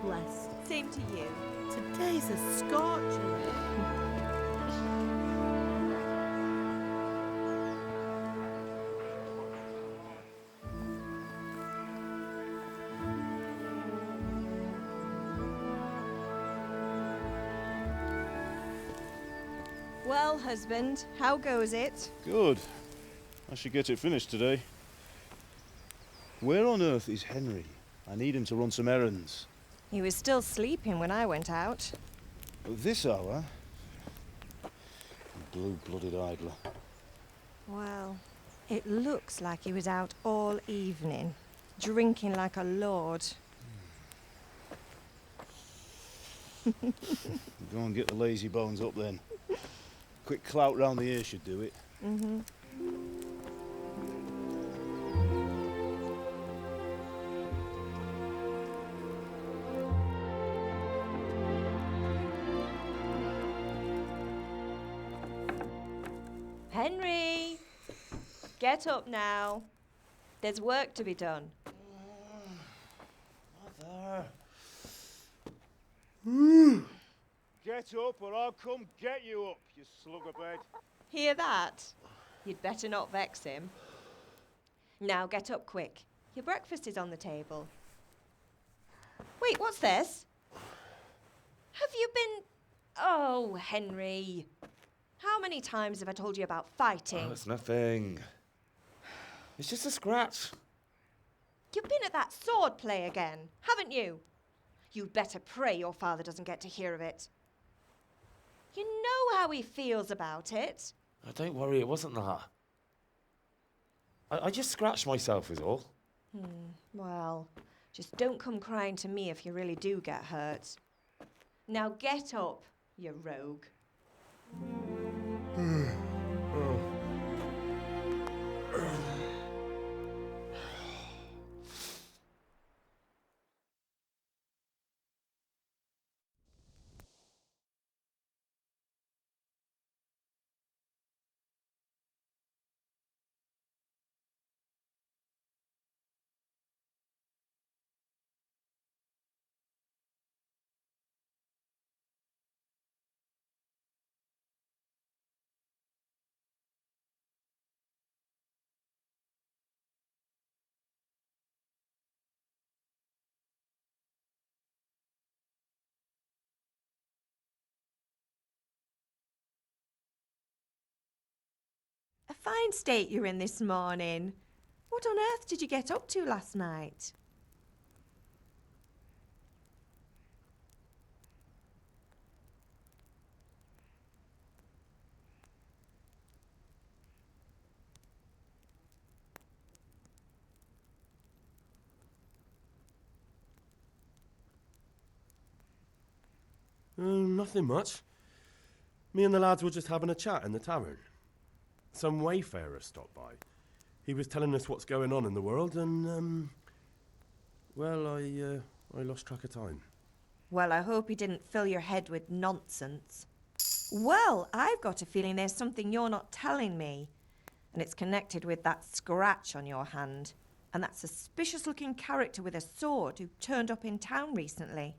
blessed. Same to you. Today's a scorcher. Well, husband, how goes it? Good. I should get it finished today. Where on earth is Henry? I need him to run some errands. He was still sleeping when I went out. At this hour? Blue-blooded idler. Well, it looks like he was out all evening, drinking like a lord. Go and get the lazy bones up then. Quick clout round the ear should do it. Mm-hmm. Henry! Get up now. There's work to be done. Mother. Get up or I'll come get you up, you slugabed. Hear that? You'd better not vex him. Now get up quick. Your breakfast is on the table. Wait, what's this? Have you been... Oh, Henry. How many times have I told you about fighting? Oh, it's nothing. It's just a scratch. You've been at that sword play again, haven't you? You'd better pray your father doesn't get to hear of it. You know how he feels about it. Oh, don't worry, it wasn't that. I just scratched myself is all. Well, just don't come crying to me if you really do get hurt. Now get up, you rogue. A fine state you're in this morning. What on earth did you get up to last night? Nothing much. Me and the lads were just having a chat in the tavern. Some wayfarer stopped by. He was telling us what's going on in the world and, well, I lost track of time. Well, I hope he didn't fill your head with nonsense. Well, I've got a feeling there's something you're not telling me. And it's connected with that scratch on your hand. And that suspicious-looking character with a sword who turned up in town recently.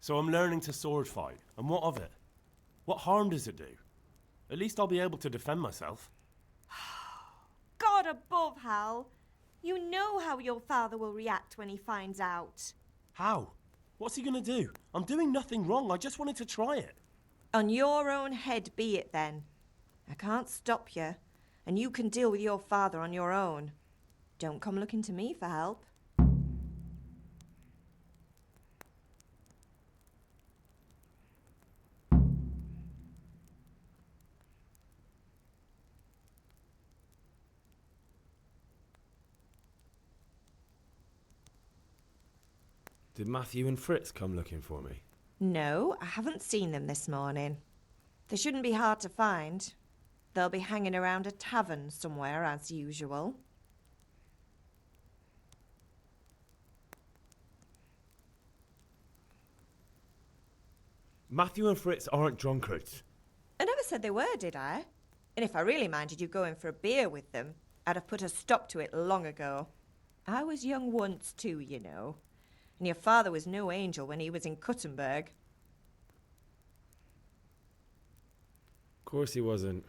So I'm learning to sword fight, and what of it? What harm does it do? At least I'll be able to defend myself. God above, Hal. You know how your father will react when he finds out. How? What's he gonna do? I'm doing nothing wrong, I just wanted to try it. On your own head be it then. I can't stop you, and you can deal with your father on your own. Don't come looking to me for help. Did Matthew and Fritz come looking for me? No, I haven't seen them this morning. They shouldn't be hard to find. They'll be hanging around a tavern somewhere as usual. Matthew and Fritz aren't drunkards. I never said they were, did I? And if I really minded you going for a beer with them, I'd have put a stop to it long ago. I was young once too, you know. And your father was no angel when he was in Cuttenberg. Of course he wasn't.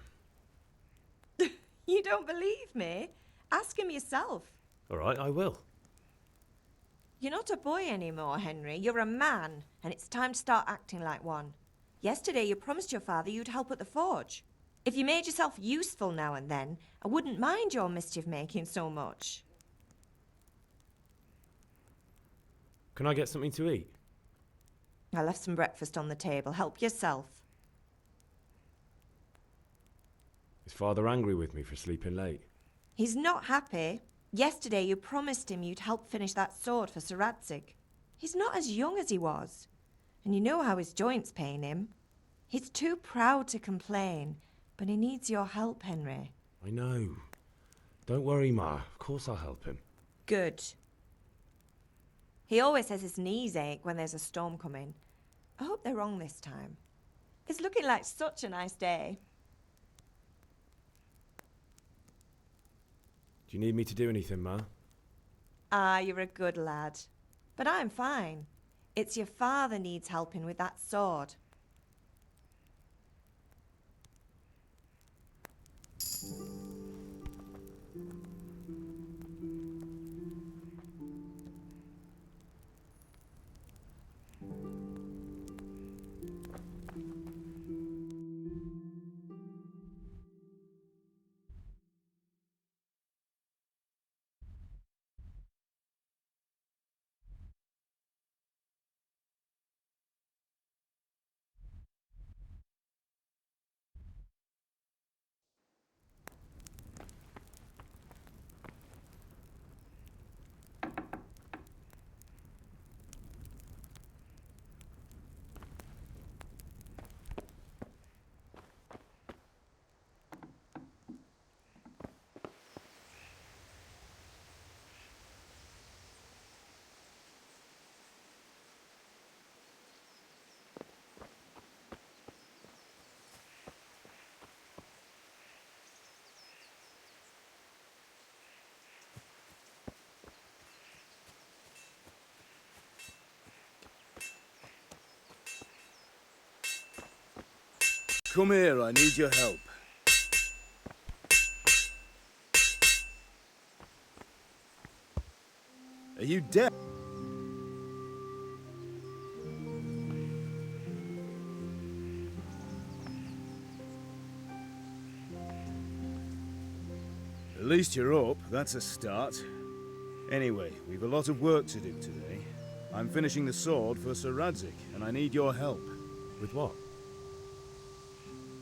You don't believe me? Ask him yourself. All right, I will. You're not a boy anymore, Henry. You're a man, and it's time to start acting like one. Yesterday you promised your father you'd help at the forge. If you made yourself useful now and then, I wouldn't mind your mischief-making so much. Can I get something to eat? I left some breakfast on the table. Help yourself. Is Father angry with me for sleeping late? He's not happy. Yesterday you promised him you'd help finish that sword for Sir Radzig. He's not as young as he was. And you know how his joints pain him. He's too proud to complain, but he needs your help, Henry. I know. Don't worry, Ma. Of course I'll help him. Good. He always says his knees ache when there's a storm coming. I hope they're wrong this time. It's looking like such a nice day. Do you need me to do anything, Ma? Ah, you're a good lad. But I'm fine. It's your father needs helping with that sword. Come here, I need your help. Are you deaf? At least you're up, that's a start. Anyway, we've a lot of work to do today. I'm finishing the sword for Sir Radzig, and I need your help. With what?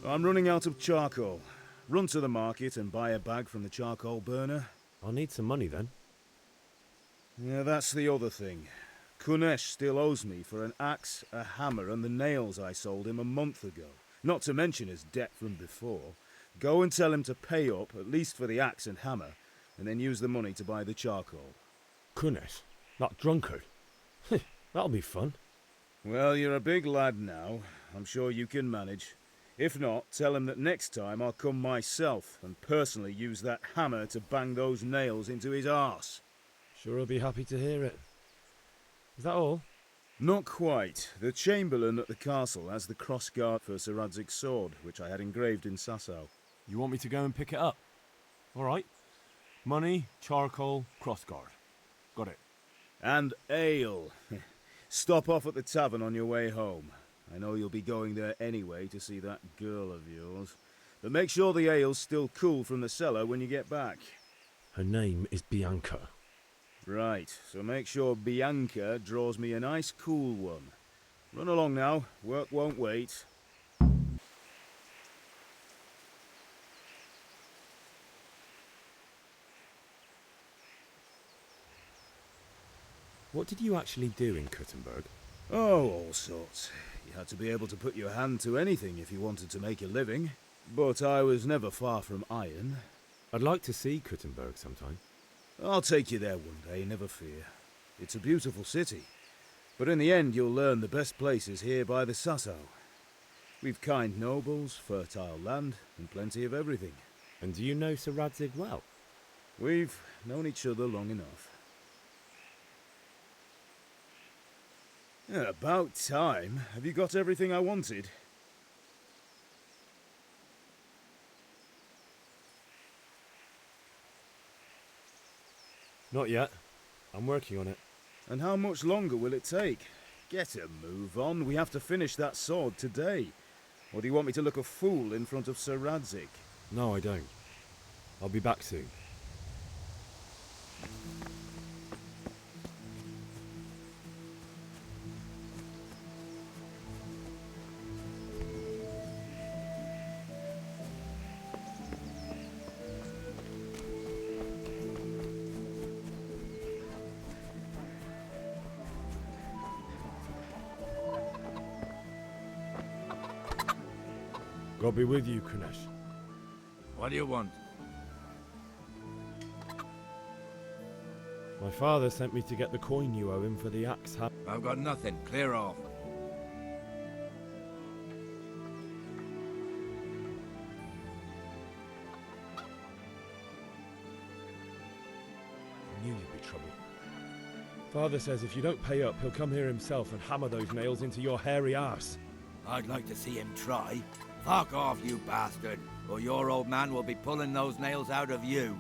I'm running out of charcoal. Run to the market and buy a bag from the charcoal burner. I'll need some money then. Yeah, that's the other thing. Kunesh still owes me for an axe, a hammer, and the nails I sold him a month ago. Not to mention his debt from before. Go and tell him to pay up, at least for the axe and hammer, and then use the money to buy the charcoal. Kunesh? That drunkard? That'll be fun. Well, you're a big lad now. I'm sure you can manage. If not, tell him that next time I'll come myself and personally use that hammer to bang those nails into his arse. Sure he'll be happy to hear it. Is that all? Not quite. The Chamberlain at the castle has the crossguard for Sir Radzig's sword, which I had engraved in Sasau. You want me to go and pick it up? All right. Money, charcoal, crossguard. Got it. And ale. Stop off at the tavern on your way home. I know you'll be going there anyway to see that girl of yours. But make sure the ale's still cool from the cellar when you get back. Her name is Bianca. Right, so make sure Bianca draws me a nice cool one. Run along now, work won't wait. What did you actually do in Kuttenberg? Oh, all sorts. You had to be able to put your hand to anything if you wanted to make a living. But I was never far from iron. I'd like to see Kuttenberg sometime. I'll take you there one day, never fear. It's a beautiful city. But in the end, you'll learn the best places here by the Sasso. We've kind nobles, fertile land, and plenty of everything. And do you know Sir Radzig well? We've known each other long enough. Yeah, about time. Have you got everything I wanted? Not yet. I'm working on it. And how much longer will it take? Get a move on. We have to finish that sword today. Or do you want me to look a fool in front of Sir Radzig? No, I don't. I'll be back soon. God be with you, Kunesh. What do you want? My father sent me to get the coin you owe him for the axe hammer. I've got nothing. Clear off. I knew you'd be trouble. Father says if you don't pay up, he'll come here himself and hammer those nails into your hairy arse. I'd like to see him try. Fuck off, you bastard, or your old man will be pulling those nails out of you.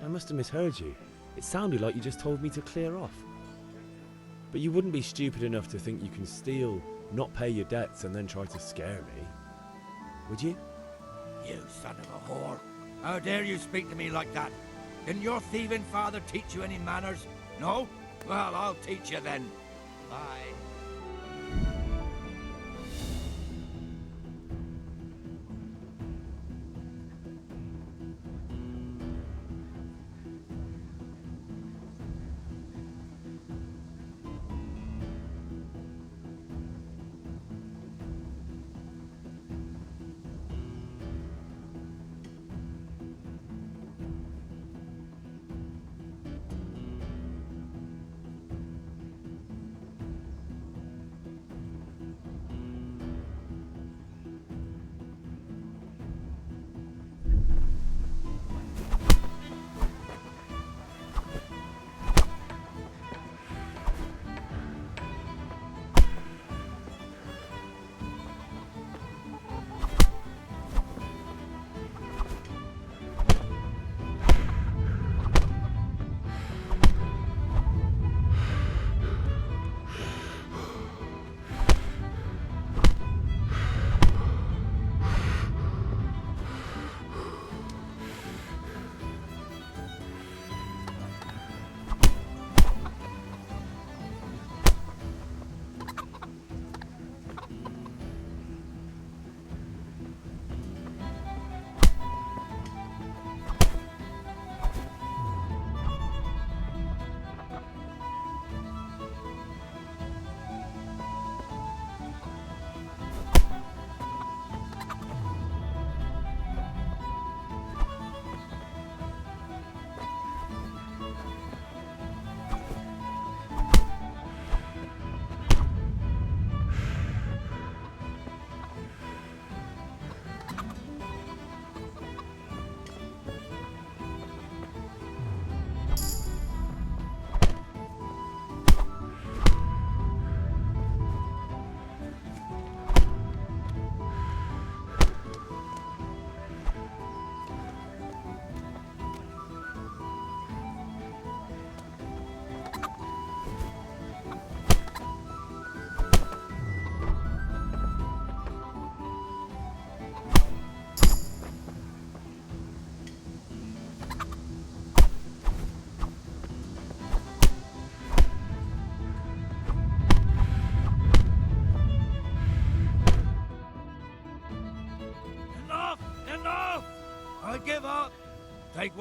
I must have misheard you. It sounded like you just told me to clear off. But you wouldn't be stupid enough to think you can steal, not pay your debts, and then try to scare me, would you? You son of a whore. How dare you speak to me like that? Didn't your thieving father teach you any manners? No? Well, I'll teach you then. Bye.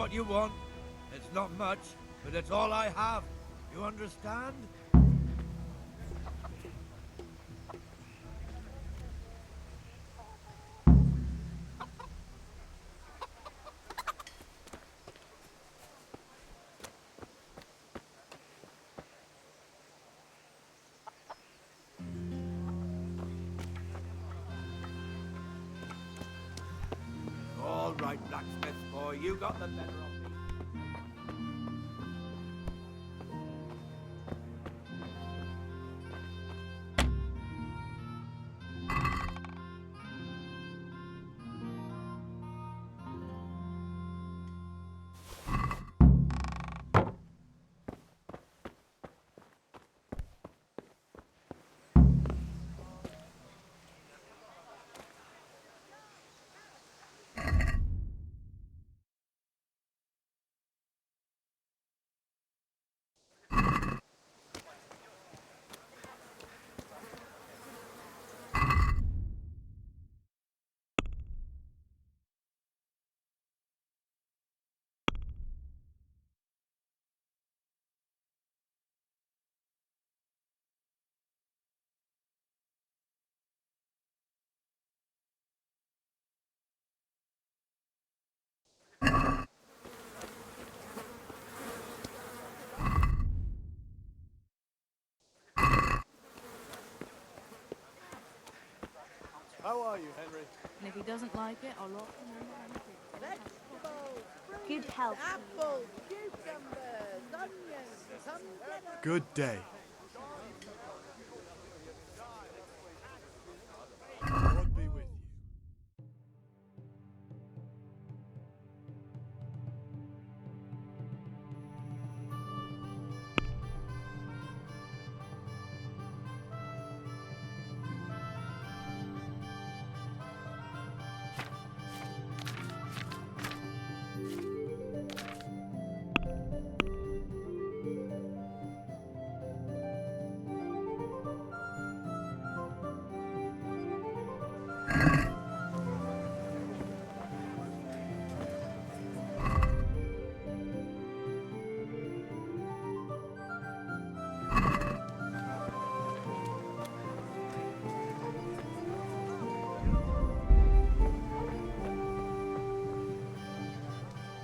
what you want. It's not much, but it's all I have. You understand? All right, blacksmith boy, you got the better of me. How are you, Henry? And if he doesn't like it, I'll lock him in the Vegetables, fruit, Good health. apples, cucumbers, onions, some get Good day. God be with you.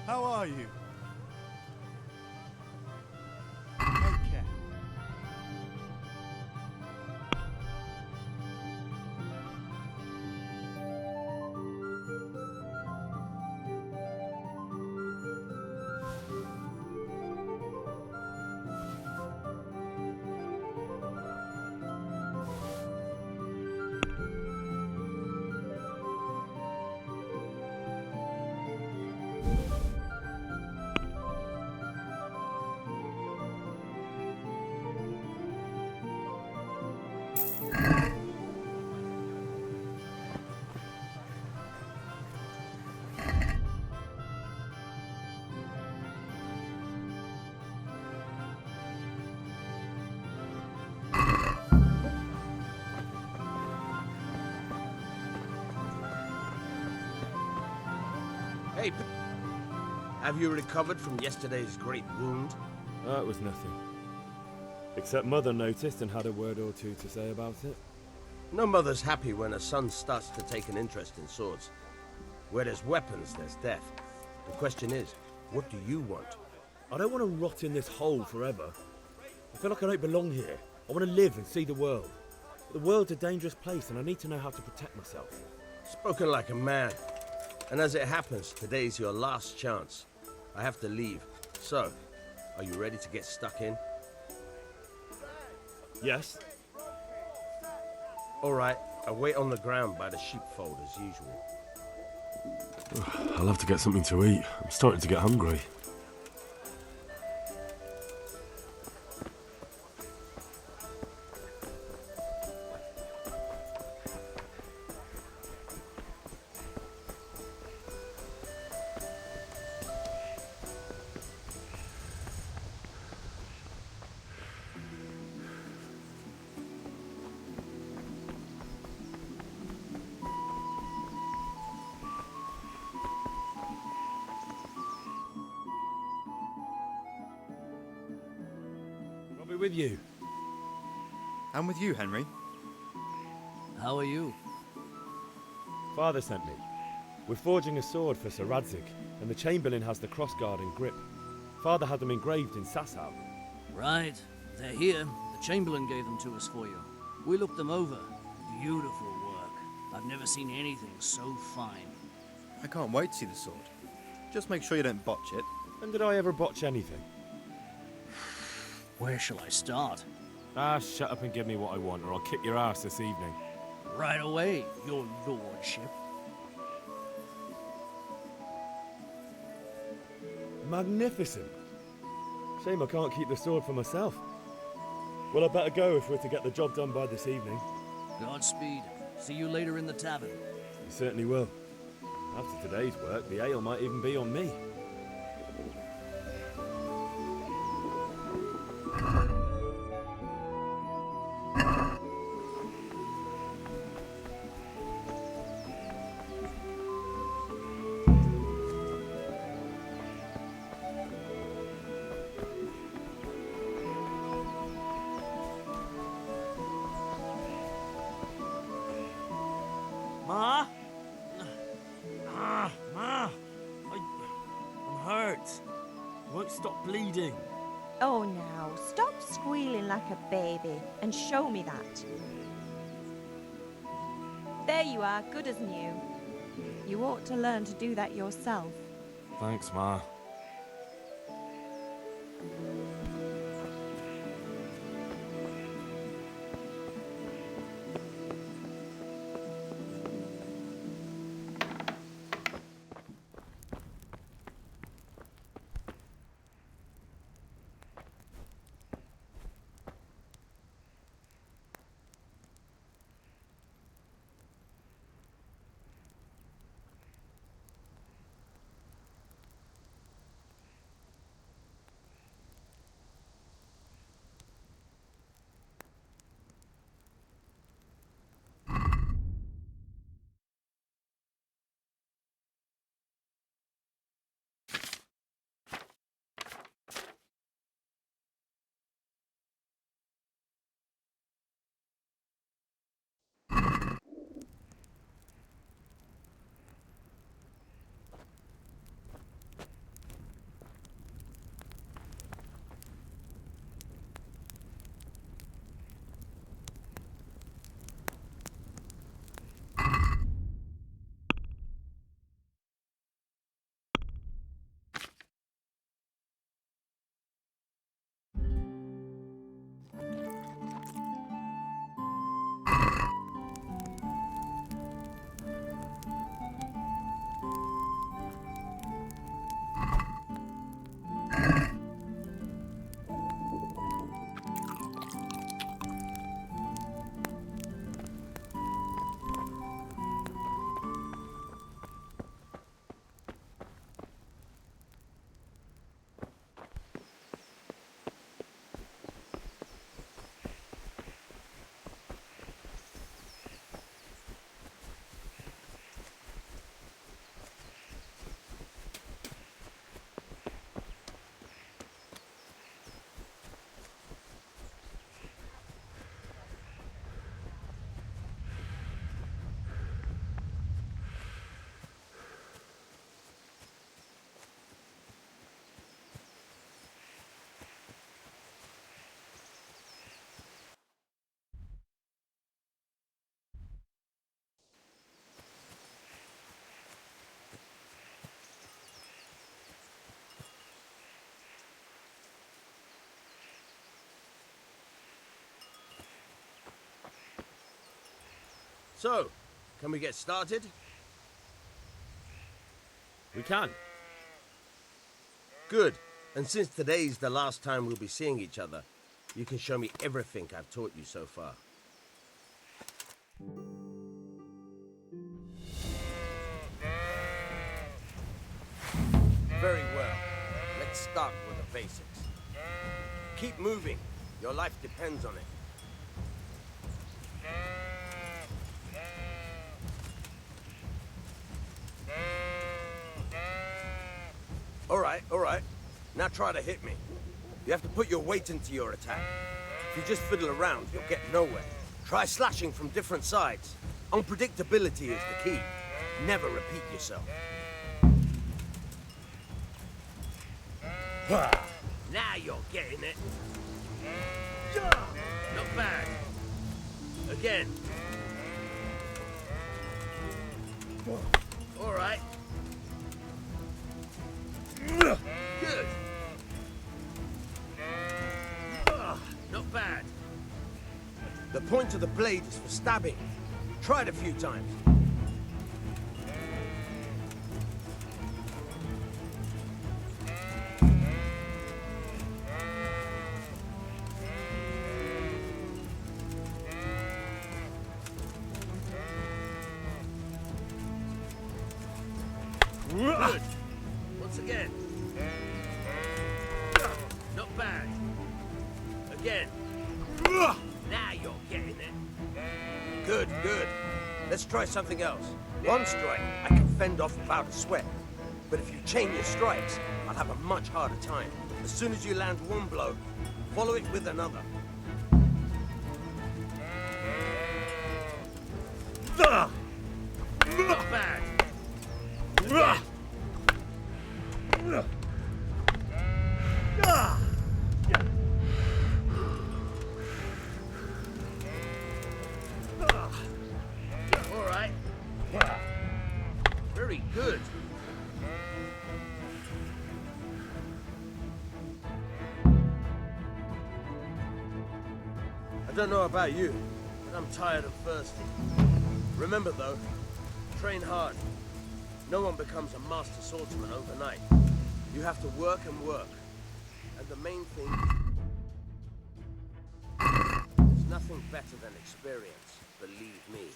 How are you? Take care. Hey, have you recovered from yesterday's great wound? That was nothing. Except Mother noticed and had a word or two to say about it. No mother's happy when a son starts to take an interest in swords. Where there's weapons, there's death. The question is, what do you want? I don't want to rot in this hole forever. I feel like I don't belong here. I want to live and see the world. The world's a dangerous place and I need to know how to protect myself. Spoken like a man. And as it happens, today's your last chance. I have to leave. So, are you ready to get stuck in? Yes? All right, I'll wait on the ground by the sheepfold as usual. I'll have to get something to eat. I'm starting to get hungry. I'll be with you. And with you, Henry. How are you? Father sent me. We're forging a sword for Sir Radzig, and the Chamberlain has the crossguard and grip. Father had them engraved in Sasau. Right. They're here. The Chamberlain gave them to us for you. We looked them over. Beautiful work. I've never seen anything so fine. I can't wait to see the sword. Just make sure you don't botch it. When did I ever botch anything? Where shall I start? Ah, shut up and give me what I want, or I'll kick your ass this evening. Right away, your lordship. Magnificent. Shame I can't keep the sword for myself. Well, I better go if we're to get the job done by this evening. Godspeed. See you later in the tavern. You certainly will. After today's work, the ale might even be on me. Ma? Ma! I'm hurt. I won't stop bleeding. Oh, now, stop squealing like a baby and show me that. There you are, good as new. You ought to learn to do that yourself. Thanks, Ma. So, can we get started? We can. Good. And since today's the last time we'll be seeing each other, you can show me everything I've taught you so far. Very well. Let's start with the basics. Keep moving. Your life depends on it. All right. Now try to hit me. You have to put your weight into your attack. If you just fiddle around, you'll get nowhere. Try slashing from different sides. Unpredictability is the key. Never repeat yourself. Now you're getting it. Not bad. Again. All right. Good. Not bad. The point of the blade is for stabbing. Try it a few times. Good. Once again. Not bad. Again. Now you're getting it. Good, good. Let's try something else. One strike, I can fend off without a sweat. But if you chain your strikes, I'll have a much harder time. As soon as you land one blow, follow it with another. Not bad. Again. All right. Very good. I don't know about you, but I'm tired and thirsty. Remember though, train hard. No one becomes a master swordsman overnight. You have to work and work. And the main thing is nothing better than experience, believe me.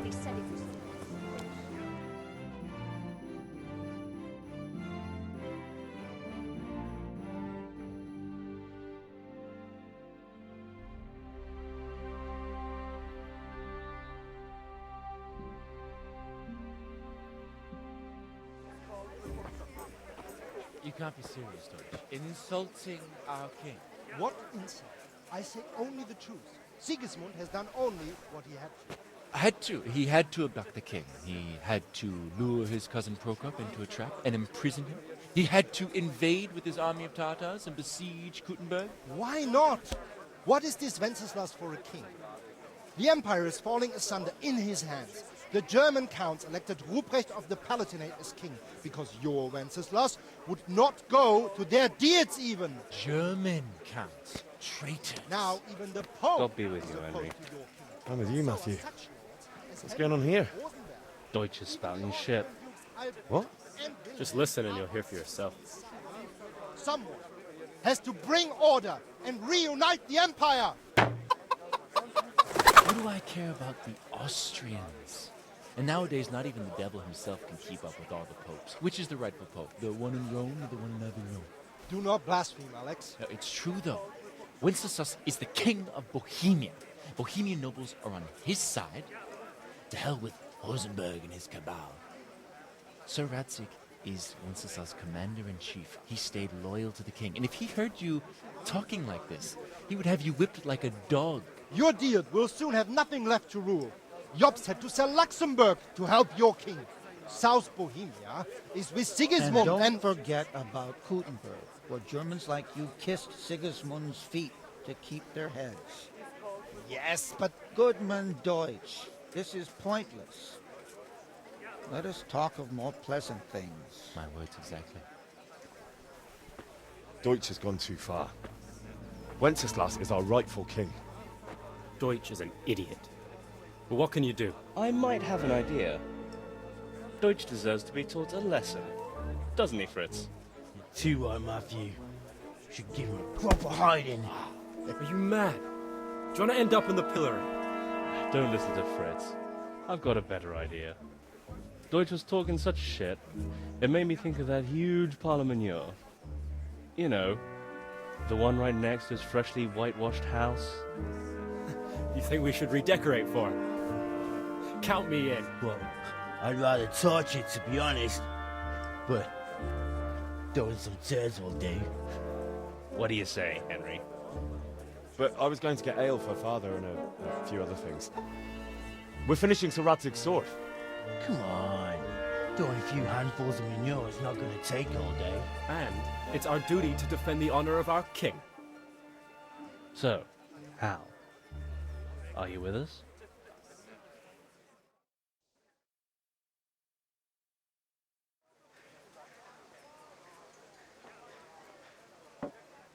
He said it was... You can't be serious, Deutsch. Insulting our king. What insult? I say only the truth. Sigismund has done only what he had to. He had to abduct the king. He had to lure his cousin Prokop into a trap and imprison him. He had to invade with his army of Tatars and besiege Kuttenberg. Why not? What is this Wenceslas for a king? The empire is falling asunder in his hands. The German counts elected Ruprecht of the Palatinate as king because your Wenceslas would not go to their deeds even. German counts. Traitors. Now even the Pope God be with is you, opposed Henry. to your king. I'm with you, Matthew. What's going on here? Deutsch is spouting shit. What? Just listen and you'll hear for yourself. Someone has to bring order and reunite the empire. What do I care about the Austrians? And nowadays, not even the devil himself can keep up with all the popes. Which is the rightful pope? The one in Rome or the one in Avignon? Do not blaspheme, Alex. No, it's true, though. Wenceslas is the king of Bohemia. Bohemian nobles are on his side. To hell with Rosenberg and his cabal. Sir Radzik is Wenceslas' commander-in-chief. He stayed loyal to the king. And if he heard you talking like this, he would have you whipped like a dog. Your deal will soon have nothing left to rule. Jobst had to sell Luxembourg to help your king. South Bohemia is with Sigismund and don't forget about Kuttenberg, where Germans like you kissed Sigismund's feet to keep their heads. Yes, but... Goodman Deutsch, this is pointless. Let us talk of more pleasant things. My words exactly. Deutsch has gone too far. Wenceslas is our rightful king. Deutsch is an idiot. But what can you do? I might have an idea. Deutsch deserves to be taught a lesson. Doesn't he, Fritz? You're too right, Matthew. Should give him a proper hiding. Are you mad? Do you want to end up in the pillory? Don't listen to Fritz. I've got a better idea. Deutsch was talking such shit, it made me think of that huge parliament. You know, the one right next to his freshly whitewashed house. You think we should redecorate for him? Count me in. Well, I'd rather torch it, to be honest. But throwing some tears will do. What do you say, Henry? But I was going to get ale for father and a few other things. We're finishing Sir Radzig's sword. Come on. Throwing a few handfuls of manure is not going to take all day. And it's our duty to defend the honor of our king. So, Hal, are you with us?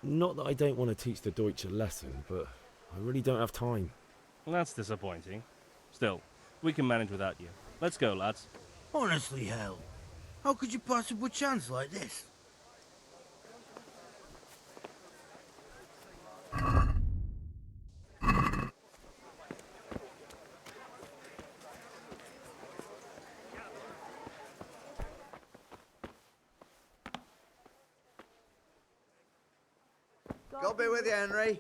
Not that I don't want to teach the Deutsch a lesson, but I really don't have time. Well, that's disappointing. Still, we can manage without you. Let's go, lads. Honestly, Hal, how could you possibly chance like this? God be with you, Henry.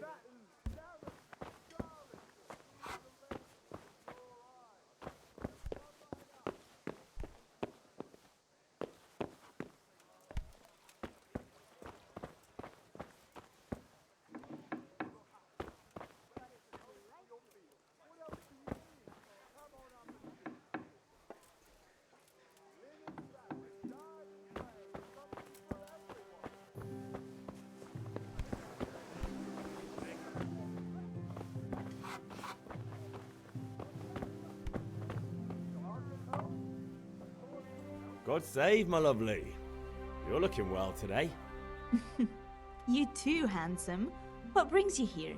God save, my lovely. You're looking well today. You too, handsome. What brings you here?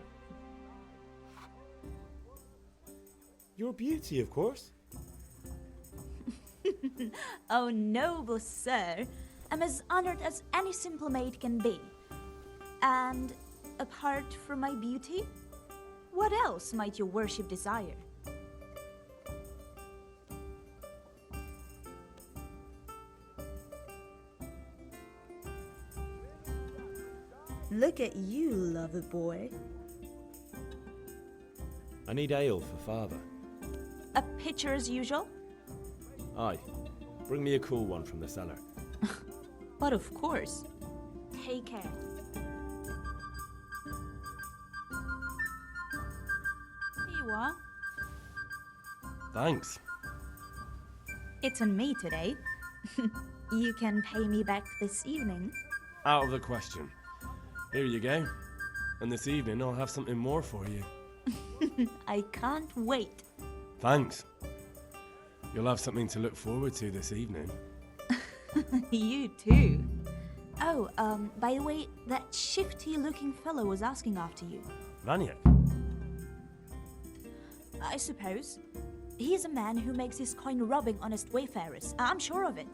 Your beauty, of course. Oh, noble sir. I'm as honored as any simple maid can be. And apart from my beauty, what else might your worship desire? Look at you, lover boy. I need ale for father. A pitcher as usual? Aye. Bring me a cool one from the cellar. But of course. Take care. Here you are. Thanks. It's on me today. You can pay me back this evening. Out of the question. Here you go. And this evening I'll have something more for you. I can't wait. Thanks. You'll have something to look forward to this evening. You too. Oh, by the way, that shifty-looking fellow was asking after you. Vaniak? I suppose. He's a man who makes his coin robbing honest wayfarers. I'm sure of it.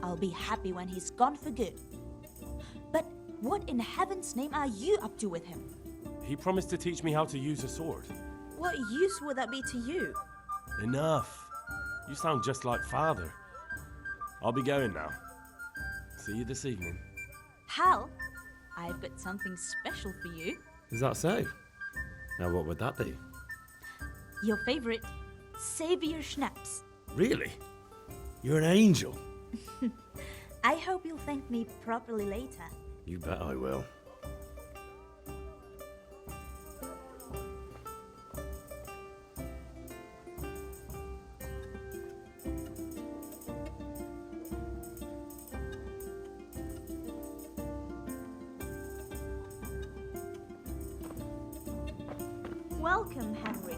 I'll be happy when he's gone for good. But what in heaven's name are you up to with him? He promised to teach me how to use a sword. What use would that be to you? Enough. You sound just like father. I'll be going now. See you this evening. Hal, I've got something special for you. Is that so? Now what would that be? Your favorite Savior Schnapps. Really? You're an angel. I hope you'll thank me properly later. You bet I will. Welcome, Henry.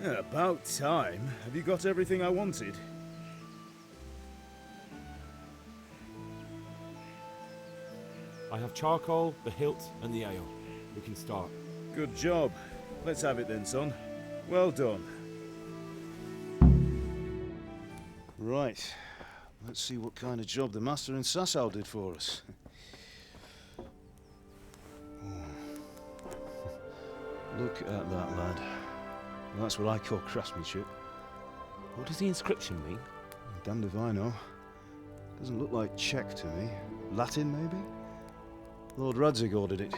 Yeah, about time. Have you got everything I wanted? I have charcoal, the hilt, and the ale. We can start. Good job. Let's have it then, son. Well done. Right. Let's see what kind of job the master in Sasau did for us. Look at that, lad. That's what I call craftsmanship. What does the inscription mean? Damned if I know. Doesn't look like Czech to me. Latin, maybe? Lord Radzig ordered it.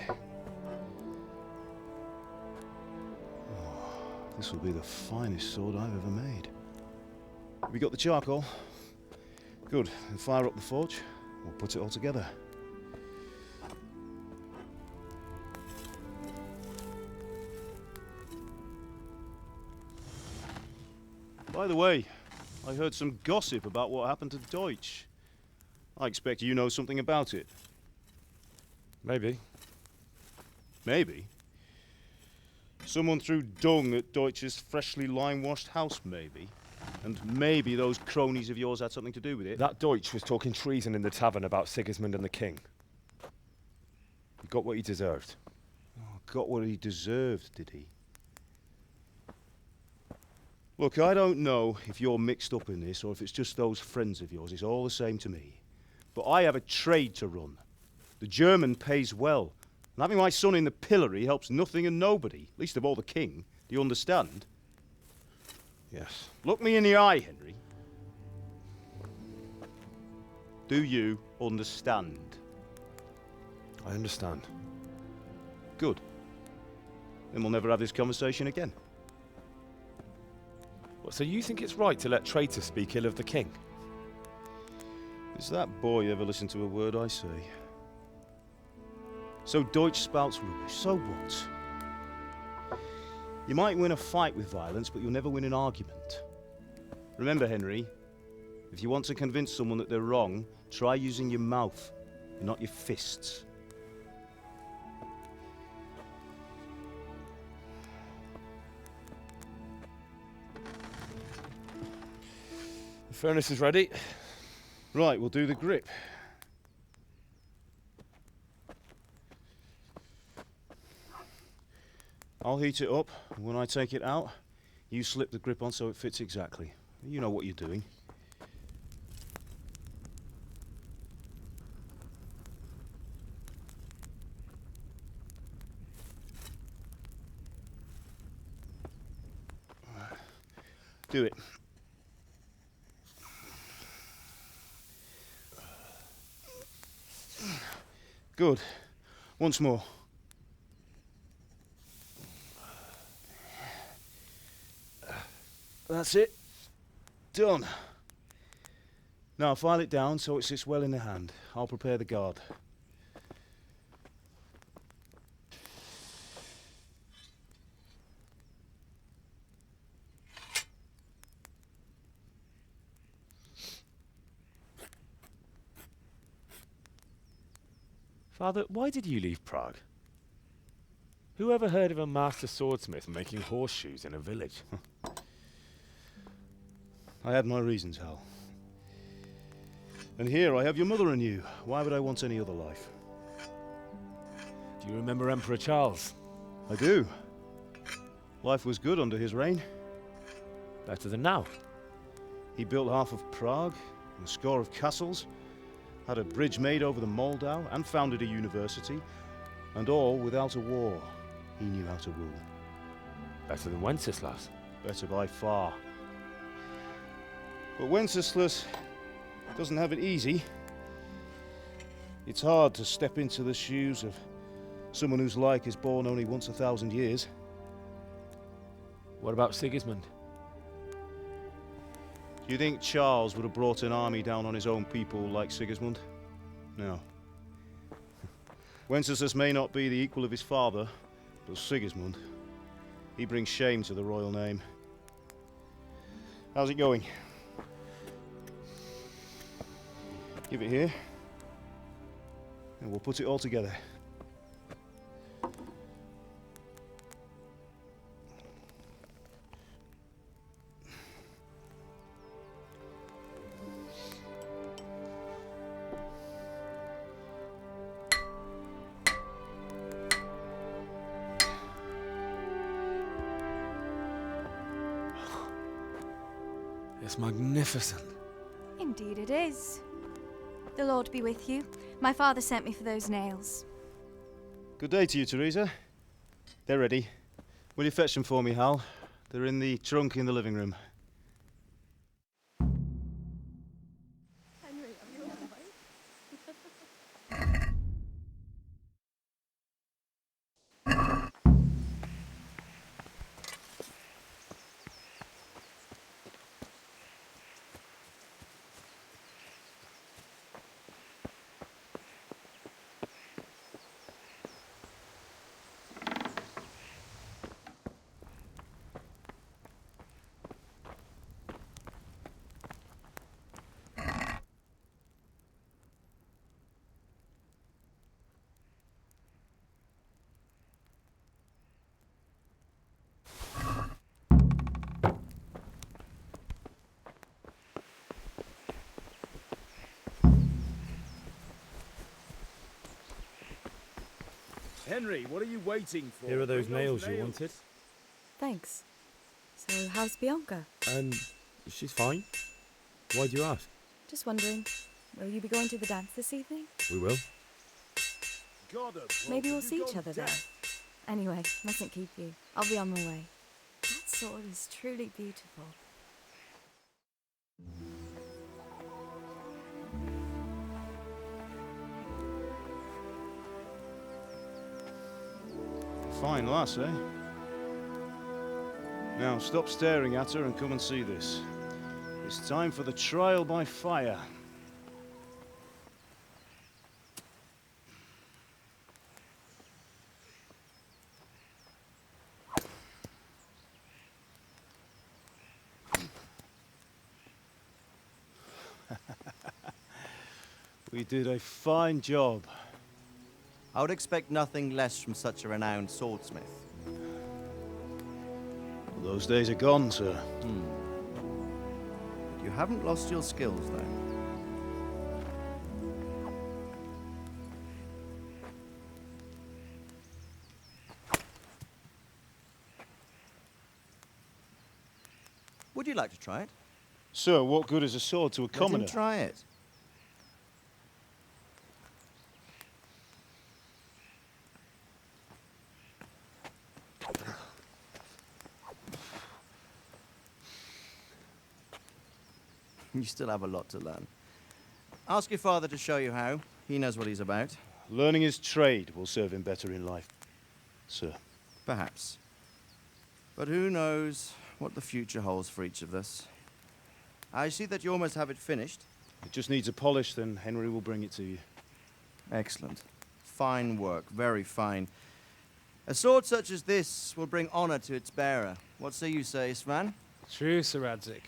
Oh, this will be the finest sword I've ever made. Have you got the charcoal? Good. Then fire up the forge. We'll put it all together. By the way, I heard some gossip about what happened to Deutsch. I expect you know something about it. Maybe. Maybe? Someone threw dung at Deutsch's freshly lime-washed house, maybe? And maybe those cronies of yours had something to do with it? That Deutsch was talking treason in the tavern about Sigismund and the king. He got what he deserved. Oh, got what he deserved, did he? Look, I don't know if you're mixed up in this or if it's just those friends of yours. It's all the same to me. But I have a trade to run. The German pays well. And having my son in the pillory helps nothing and nobody, least of all the king. Do you understand? Yes. Look me in the eye, Henry. Do you understand? I understand. Good. Then we'll never have this conversation again. What, so you think it's right to let traitors speak ill of the king? Does that boy ever listen to a word I say? So Deutsch spouts rubbish, so what? You might win a fight with violence, but you'll never win an argument. Remember, Henry, if you want to convince someone that they're wrong, try using your mouth, and not your fists. The furnace is ready. Right, we'll do the grip. I'll heat it up, and when I take it out, you slip the grip on so it fits exactly. You know what you're doing. Do it. Good. Once more. That's it. Done. Now file it down so it sits well in the hand. I'll prepare the guard. Father, why did you leave Prague? Who ever heard of a master swordsmith making horseshoes in a village? I had my reasons, Hal. And here I have your mother and you. Why would I want any other life? Do you remember Emperor Charles? I do. Life was good under his reign. Better than now. He built half of Prague, and a score of castles, had a bridge made over the Moldau, and founded a university, and all without a war. He knew how to rule. Better than Wenceslas. Better by far. But Wenceslas doesn't have it easy. It's hard to step into the shoes of someone whose like is born only once 1,000 years. What about Sigismund? Do you think Charles would have brought an army down on his own people like Sigismund? No. Wenceslas may not be the equal of his father, but Sigismund, he brings shame to the royal name. How's it going? Give it here, and we'll put it all together. It's magnificent. Indeed it is. The Lord be with you. My father sent me for those nails. Good day to you, Teresa. They're ready. Will you fetch them for me, Hal? They're in the trunk in the living room. Henry, are you alright? Henry, what are you waiting for? Here are those Bring nails you wanted. Thanks. So, how's Bianca? She's fine. Why do you ask? Just wondering, will you be going to the dance this evening? We will. Maybe we'll see each other there. Anyway, mustn't keep you. I'll be on my way. That sword is truly beautiful. Fine lass, eh? Now, stop staring at her and come and see this. It's time for the trial by fire. We did a fine job. I would expect nothing less from such a renowned swordsmith. Those days are gone, sir. You haven't lost your skills, though. Would you like to try it? Sir, what good is a sword to a commoner? Let him try it. You still have a lot to learn. Ask your father to show you how. He knows what he's about. Learning his trade will serve him better in life, sir. Perhaps. But who knows what the future holds for each of us. I see that you almost have it finished. It just needs a polish, then Henry will bring it to you. Excellent. Fine work, very fine. A sword such as this will bring honor to its bearer. What say you, Sir Istvan? True, Sir Radzik.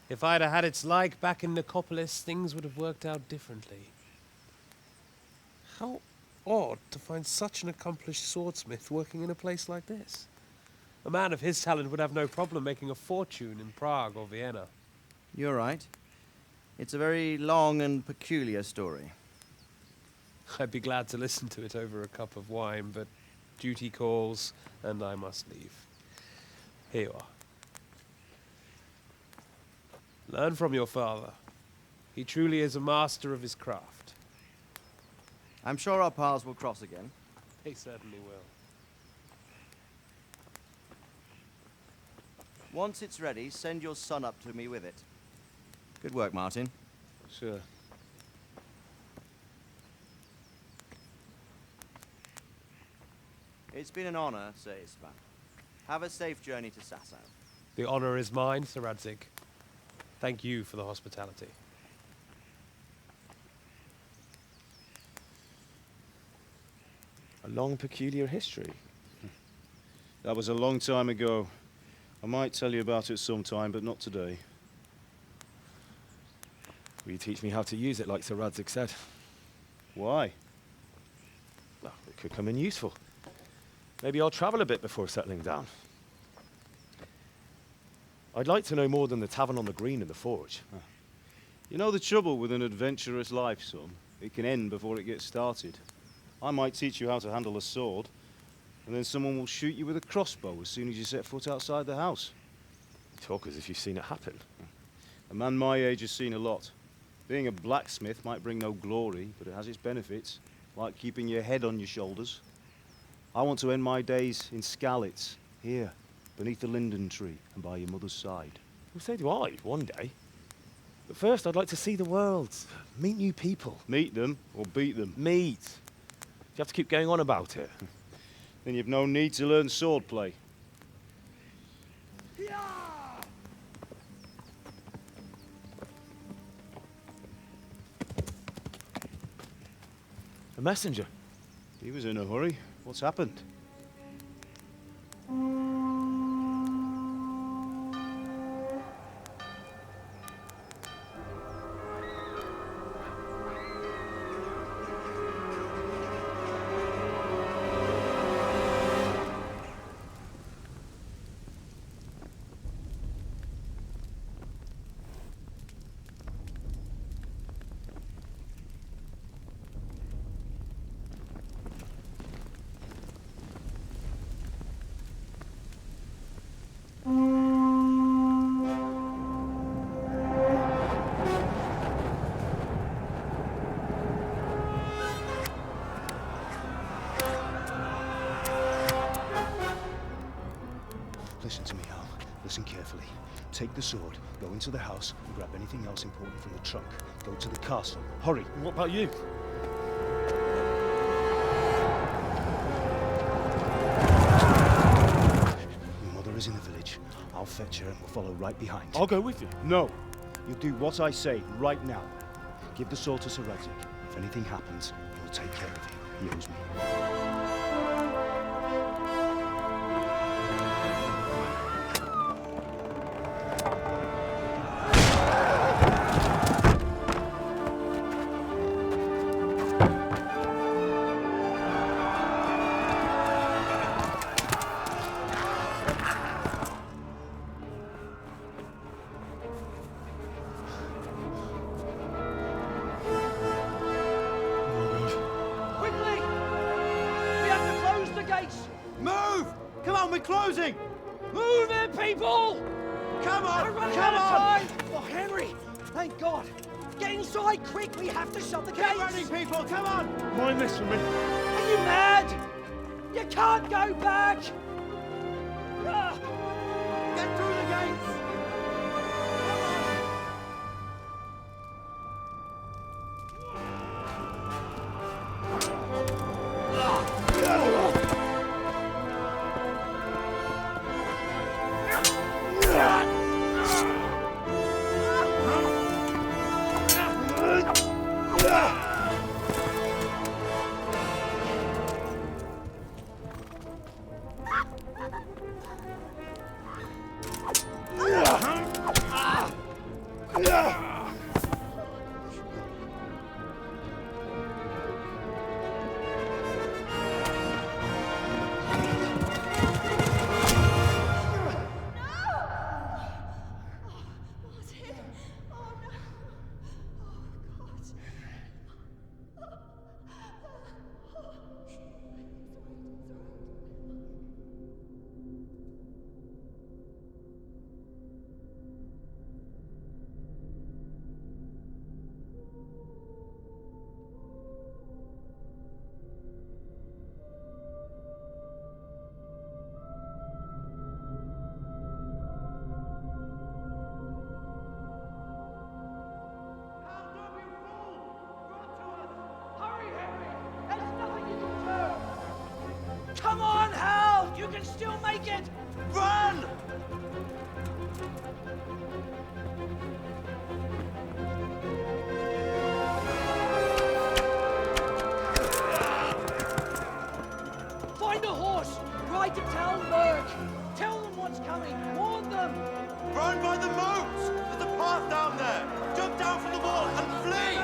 If I'd have had its like back in Nicopolis, things would have worked out differently. How odd to find such an accomplished swordsmith working in a place like this. A man of his talent would have no problem making a fortune in Prague or Vienna. You're right. It's a very long and peculiar story. I'd be glad to listen to it over a cup of wine, but duty calls, and I must leave. Here you are. Learn from your father. He truly is a master of his craft. I'm sure our paths will cross again. They certainly will. Once it's ready, send your son up to me with it. Good work, Martin. Sure. It's been an honor, Sir Istvan. Have a safe journey to Sasau. The honor is mine, Sir Radzik. Thank you for the hospitality. A long, peculiar history. That was a long time ago. I might tell you about it sometime, but not today. Will you teach me how to use it, like Sir Radzik said? Why? Well, it could come in useful. Maybe I'll travel a bit before settling down. I'd like to know more than the tavern on the green and the forge. You know the trouble with an adventurous life, son? It can end before it gets started. I might teach you how to handle a sword, and then someone will shoot you with a crossbow as soon as you set foot outside the house. You talk as if you've seen it happen. A man my age has seen a lot. Being a blacksmith might bring no glory, but it has its benefits, like keeping your head on your shoulders. I want to end my days in Skalitz, here, beneath the linden tree and by your mother's side. Well, so do I, one day. But first, I'd like to see the world, meet new people. Meet them or beat them? Meet. You have to keep going on about it. Then you've no need to learn swordplay. A messenger. He was in a hurry. What's happened? Listen to me, Hal. Listen carefully. Take the sword, go into the house, and grab anything else important from the trunk. Go to the castle. Hurry. And what about you? Your mother is in the village. I'll fetch her and we'll follow right behind. I'll go with you. No. You'll do what I say right now. Give the sword to Sir Radzik. If anything happens, he'll take care of you. He owes me. Closing! Move it, people! Come on! We're running Come out of on! time! Oh, Henry! Thank God! Get inside, quick! We have to shut the gates! Get running, people! Come on! Mind this for me. Are you mad? You can't go back! Get through the gates! Come on, Hal! You can still make it! Run! Find a horse! Ride to Talmberg! Tell them what's coming! Warn them! Run by the moat! There's a path down there! Jump down from the wall and flee!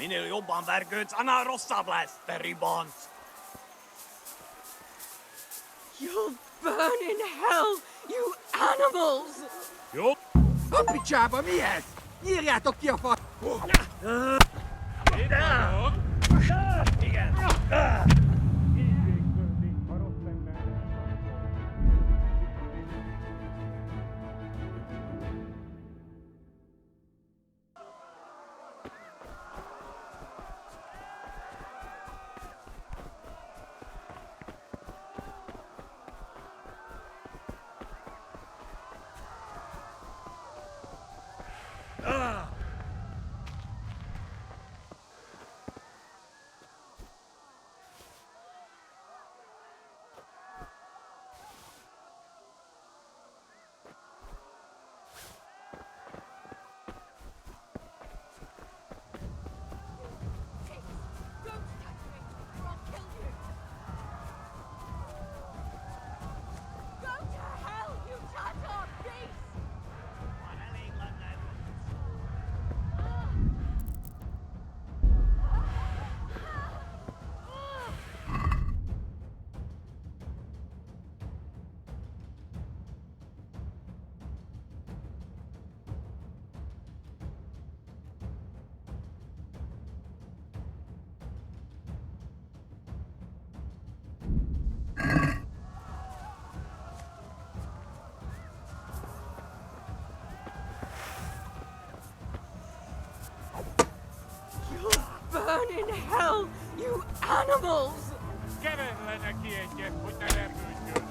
Minél jobban vergődsz, annál rosszabb lesz, te ribont! You'll burn in hell, you animals! Jó? A picsába mi ez? Nyírjátok ki a fa... Ide! Igen! Burn in hell, you animals! Keresd neki egyet, hogy ne repüljön.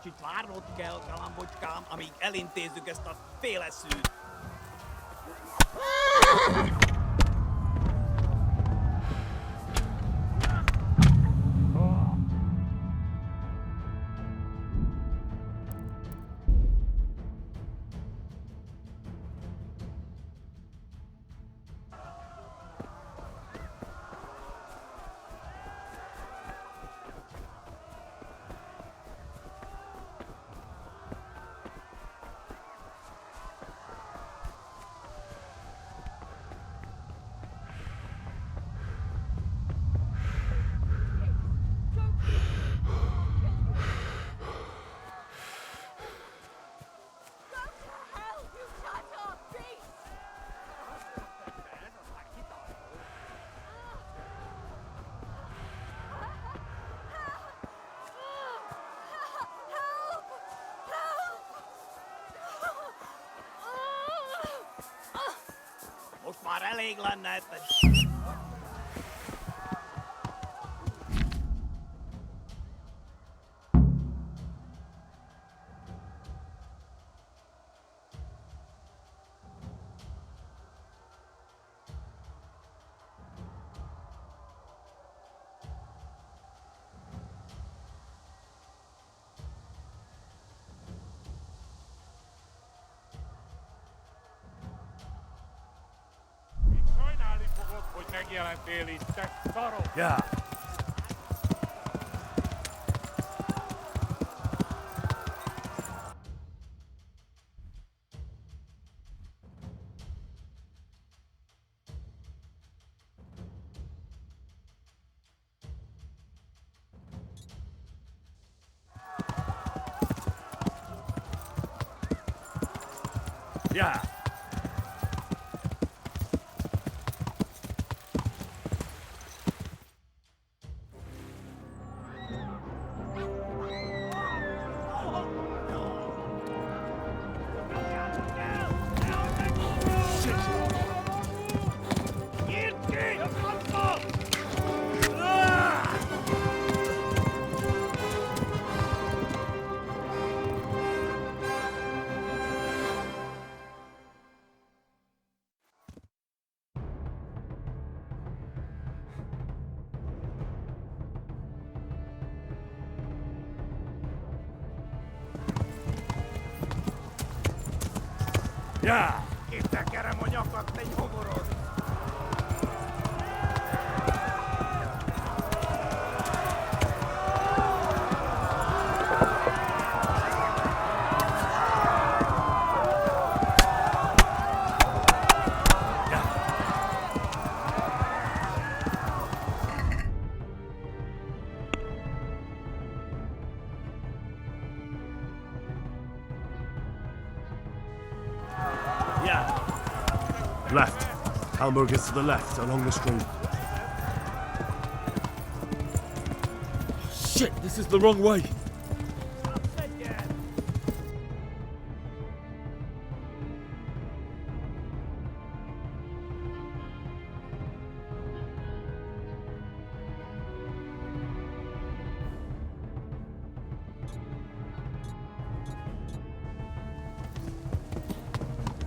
Kicsit várnod kell, galambocskám, amíg elintézzük ezt a féleszűt. Most már elég lenne, te... Sajnálni fogod, hogy megjelentél itt, te szarok! Ja. Yeah. Yeah. Kitekerem a nyakat, te nyomorod! Yeah. Left. Hamburg is to the left, along the stream. Shit, this is the wrong way.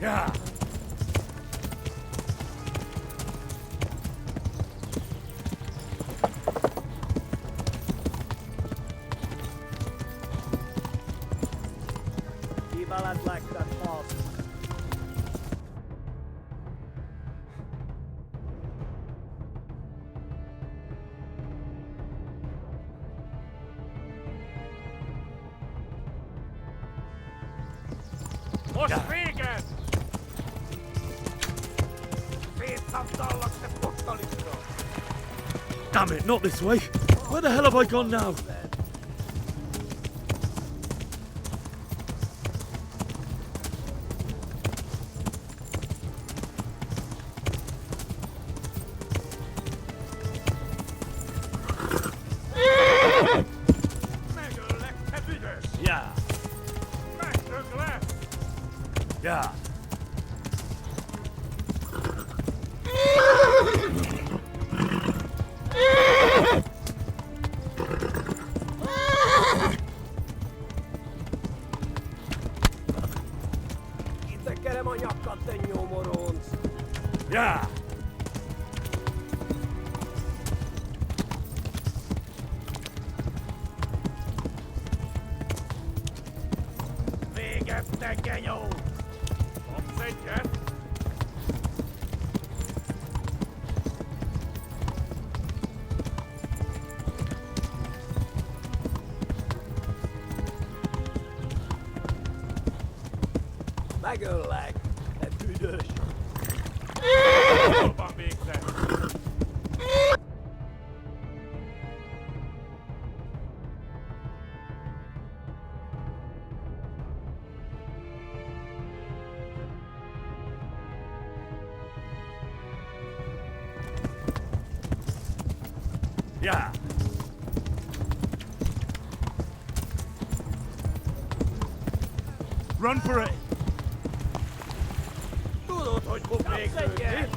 Yeah. Kivállát láttad, fasz! Most véget! Szétszabdallak, te pottalista! Damn it, not this way. Where the hell have I gone now? Megöllek, te büdös! Yeah. Megdöglek! Yeah. Kitekerem a nyakat, te nyomoronc! Yeah. Véget, te genyó! Kapsz egyet? Megöllek, te büdös! Hol van végzett? Yeah. Run for it. Tudod, hogy fog végződni?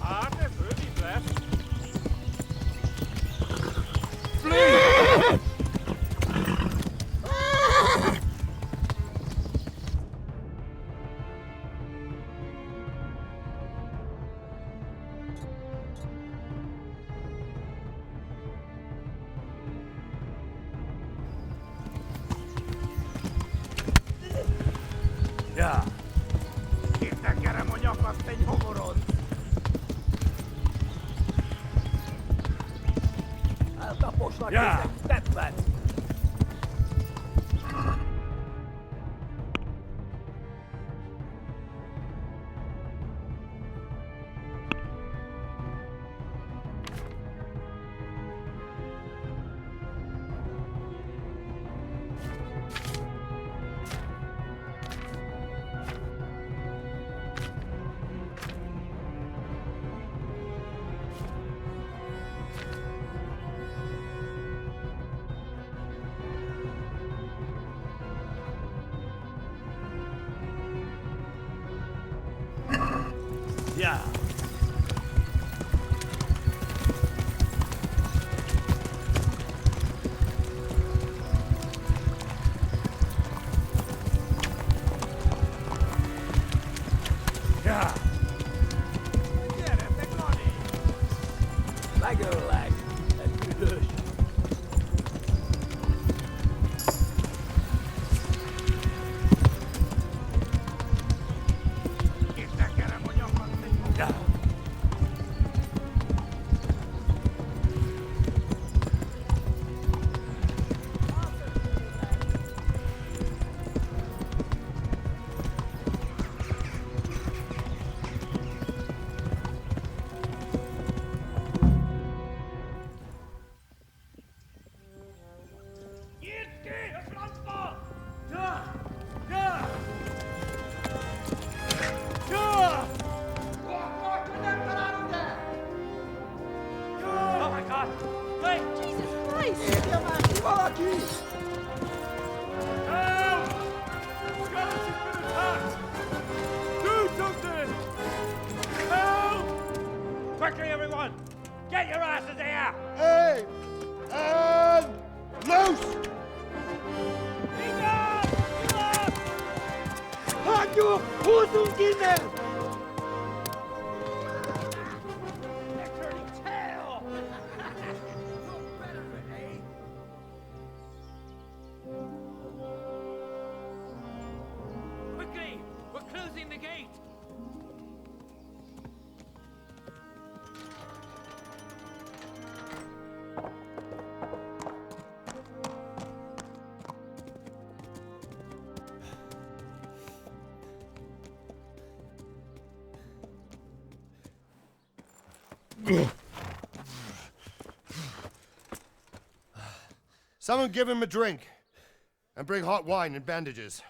Hát, ez rövid lesz. Flee! Yeah. Kitekerem a nyakat, te nyomorod! Eltaposlak, Yeah. tetszett! Yeah. Yeah. Lag or lag. That's good. Yeah. Oh my God! Wait! Jesus Christ! Do something! Help! Quickly, everyone! Get your asses here! Hey! And loose! Hanno Hosenkinder! They're turning tail! Look better, eh? Quickly! We're closing the gate! Someone give him a drink. And bring hot wine and bandages.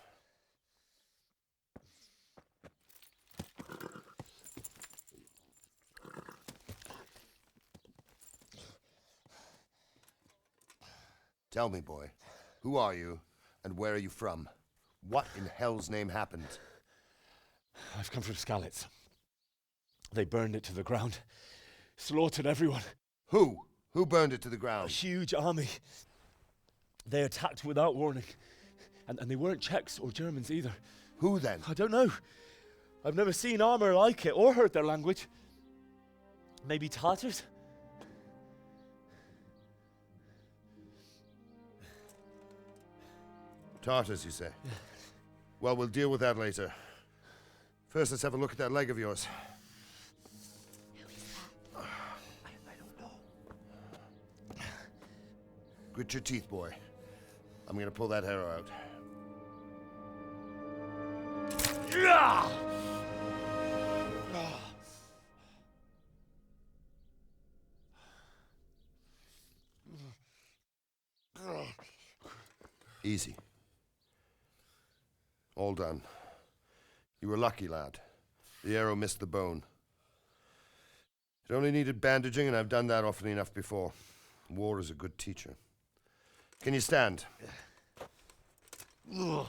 Tell me, boy, who are you and where are you from? What in hell's name happened? I've come from Skalitz. They burned it to the ground. Slaughtered everyone. Who? Who burned it to the ground? A huge army. They attacked without warning. And they weren't Czechs or Germans either. Who then? I don't know. I've never seen armor like it or heard their language. Maybe Tatars? Tartars, you say? Well, we'll deal with that later. First, let's have a look at that leg of yours. I don't know. Grit your teeth, boy. I'm gonna pull that arrow out. Easy. All done. You were lucky, lad. The arrow missed the bone. It only needed bandaging, and I've done that often enough before. War is a good teacher. Can you stand? There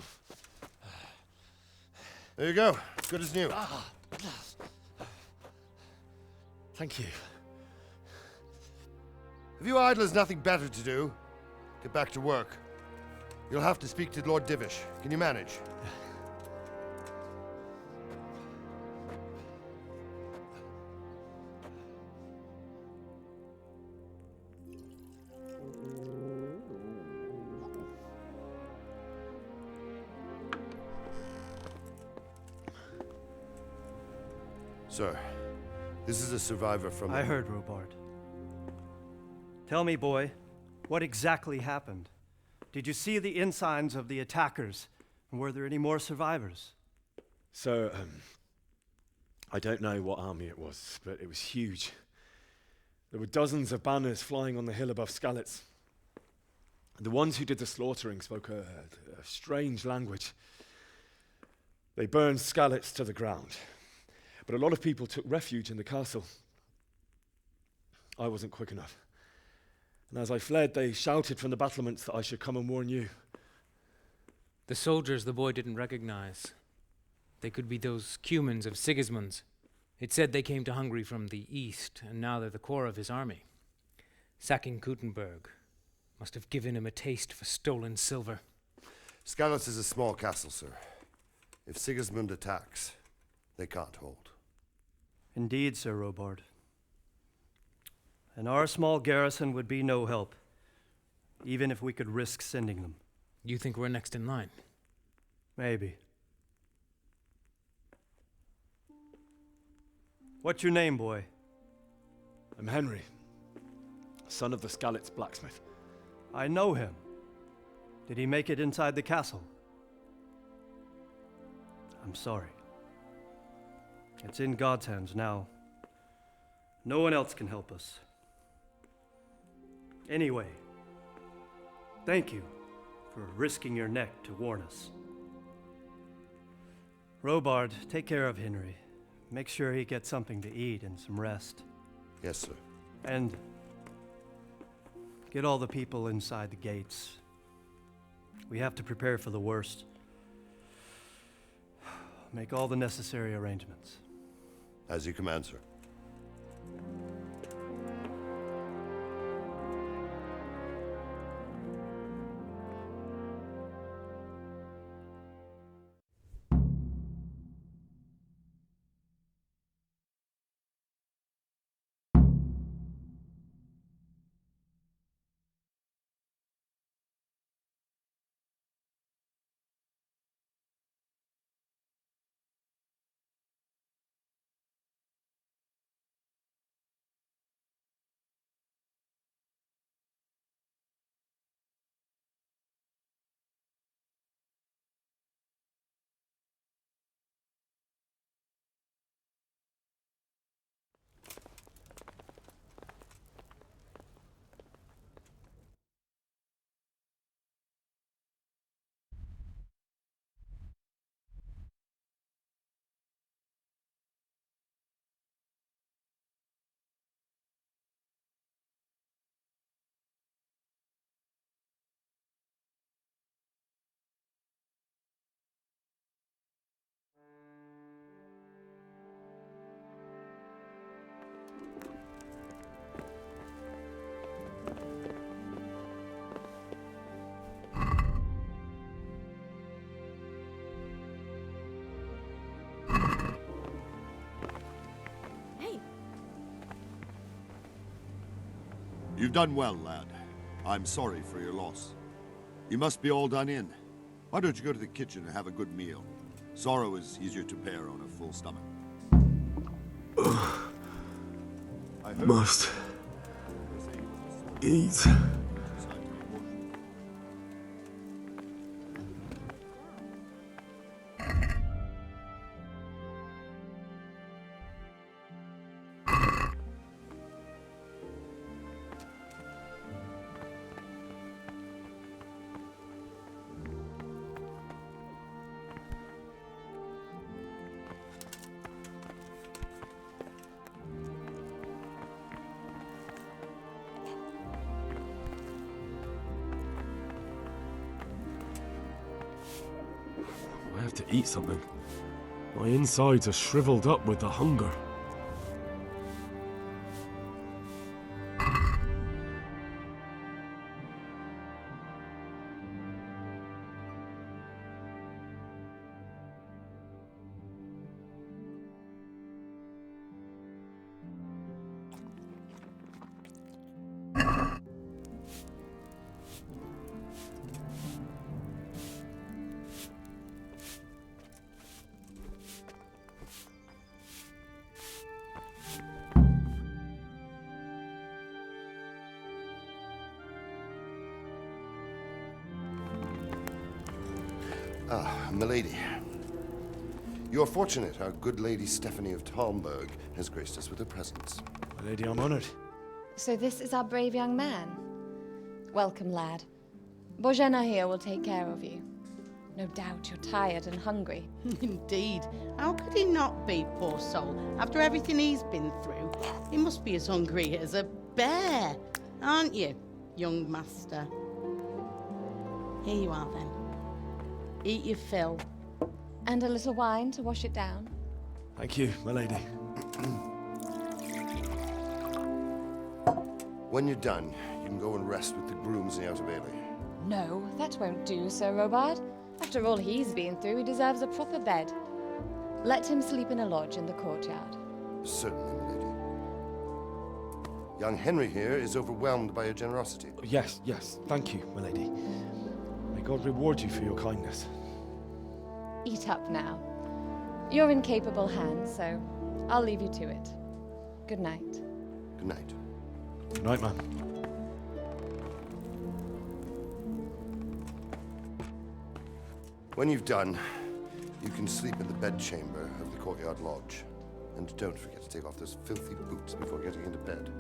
you go. Good as new. Thank you. If you idlers nothing better to do, get back to work. You'll have to speak to Lord Divish. Can you manage? Sir, this is a survivor from... I heard, Robard. Tell me, boy, what exactly happened? Did you see the ensigns of the attackers? And were there any more survivors? So, I don't know what army it was, but it was huge. There were dozens of banners flying on the hill above Skalitz. The ones who did the slaughtering spoke a strange language. They burned Skalitz to the ground, but a lot of people took refuge in the castle. I wasn't quick enough. And as I fled, they shouted from the battlements that I should come and warn you. The soldiers the boy didn't recognize. They could be those Cumans of Sigismund's. It said they came to Hungary from the east, and now they're the core of his army. Sacking Gutenberg must have given him a taste for stolen silver. Skalitz is a small castle, sir. If Sigismund attacks, they can't hold. Indeed, Sir Robard. And our small garrison would be no help, even if we could risk sending them. You think we're next in line? Maybe. What's your name, boy? I'm Henry, son of the Skalitz blacksmith. I know him. Did he make it inside the castle? I'm sorry. It's in God's hands now. No one else can help us. Anyway, thank you for risking your neck to warn us. Robard, take care of Henry. Make sure he gets something to eat and some rest. Yes, sir. And get all the people inside the gates. We have to prepare for the worst. Make all the necessary arrangements. As you command, sir. You've done well, lad. I'm sorry for your loss. You must be all done in. Why don't you go to the kitchen and have a good meal? Sorrow is easier to bear on a full stomach. Must eat. I have to eat something. My insides are shriveled up with the hunger. Ah, milady. You're fortunate our good lady Stephanie of Talmberg has graced us with her presence. Lady, I'm honored. So this is our brave young man. Welcome, lad. Bozhena here will take care of you. No doubt you're tired and hungry. Indeed. How could he not be, poor soul? After everything he's been through, he must be as hungry as a bear, aren't you, young master? Here you are, then. Eat your fill. And a little wine to wash it down. Thank you, my lady. When you're done, you can go and rest with the grooms in the Outer Bailey. No, that won't do, Sir Robard. After all he's been through, he deserves a proper bed. Let him sleep in a lodge in the courtyard. Certainly, milady. Young Henry here is overwhelmed by your generosity. Yes, yes, thank you, my lady. May God reward you for your kindness. Eat up now. You're in capable hands, so I'll leave you to it. Good night. Good night. Good night, ma'am. When you've done, you can sleep in the bedchamber of the courtyard lodge. And don't forget to take off those filthy boots before getting into bed.